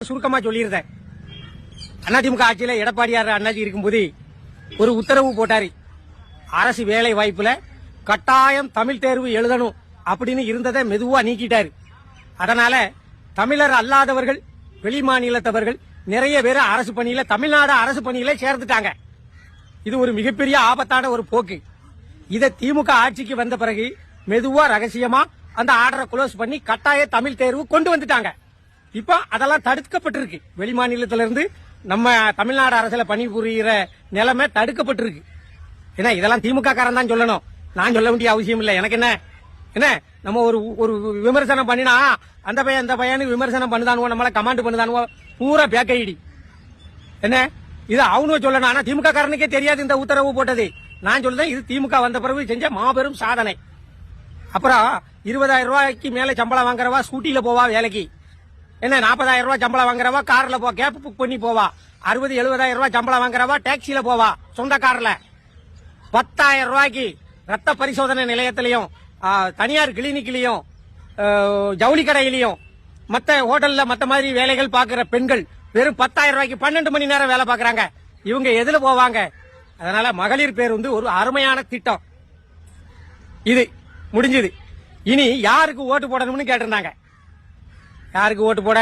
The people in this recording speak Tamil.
சுருக்கமா சொல்லியிருந்தேன். அதிமுக ஆட்சியில எடப்பாடியார் அண்ணாச்சி இருக்கும்போது ஒரு உத்தரவு போட்டாரு. அரசு வேலை வாய்ப்புல கட்டாயம் தமிழ் தேர்வு எழுதணும் அப்படின்னு இருந்ததை மெதுவா நீக்கிட்டாரு. அதனால தமிழர் அல்லாதவர்கள், வெளி மாநிலத்தவர்கள் நிறைய பேர் அரசு பணியில, தமிழ்நாடு அரசு பணியில சேர்ந்துட்டாங்க. இது ஒரு மிகப்பெரிய ஆபத்தான ஒரு போக்கு. இதை திமுக ஆட்சிக்கு வந்த பிறகு மெதுவா ரகசியமா அந்த ஆர்டரை க்ளோஸ் பண்ணி கட்டாய தமிழ் தேர்வு கொண்டு வந்துட்டாங்க. இப்ப அதெல்லாம் தடுக்கப்பட்டிருக்கு. வெளி மாநிலத்திலிருந்து நம்ம தமிழ்நாடு அரசுல பணிபுரிகிற நிலைமை தடுக்கப்பட்டிருக்கு. ஏன்னா இதெல்லாம் திமுக காரன் தான் சொல்லணும், நான் சொல்ல வேண்டிய அவசியம் இல்லை. எனக்கு என்ன நம்ம ஒரு விமர்சனம் பண்ணினா அந்த பையன் இந்த பையனு விமர்சனம் பண்ணுதானுவோ, நம்மள கமாண்ட் பண்ணுதானுவோ, பூரா பேக்கைடி. என்ன இது அவனு சொல்லணும். ஆனா திமுக காரனுக்கே தெரியாது இந்த உத்தரவு போட்டது. நான் சொல்றேன், இது திமுக வந்த பிறகு செஞ்ச மாபெரும் சாதனை. அப்புறம் 20,000 ரூபாய்க்கு மேல சம்பளம் வாங்குறவா ஸ்கூட்டில போவா வேலைக்கு. என்ன 40,000 ரூபாய் சம்பளம் வாங்குறவா கார்ல போ, கேப் புக் பண்ணி போவா. 60,000-70,000 ரூபாய் சம்பளம் வாங்குறவா டாக்ஸில போவா, சொந்த கார்ல. 10,000 ரூபாய்க்கு ரத்த பரிசோதனை நிலையத்திலையும், தனியார் கிளினிக்லயும், ஜவுளி கடையிலையும், மத்த ஹோட்டல்ல மத்த மாதிரி வேலைகள் பாக்குற பெண்கள் வெறும் 10,000 ரூபாய்க்கு 12 மணி நேரம் வேலை பாக்குறாங்க. இவங்க எதுல போவாங்க? அதனால மகளிர் பேர் ஒரு அருமையான திட்டம். இது முடிஞ்சது. இனி யாருக்கு ஓட்டு போடணும்னு கேட்டிருந்தாங்க. யாருக்கு ஓட்டு போட?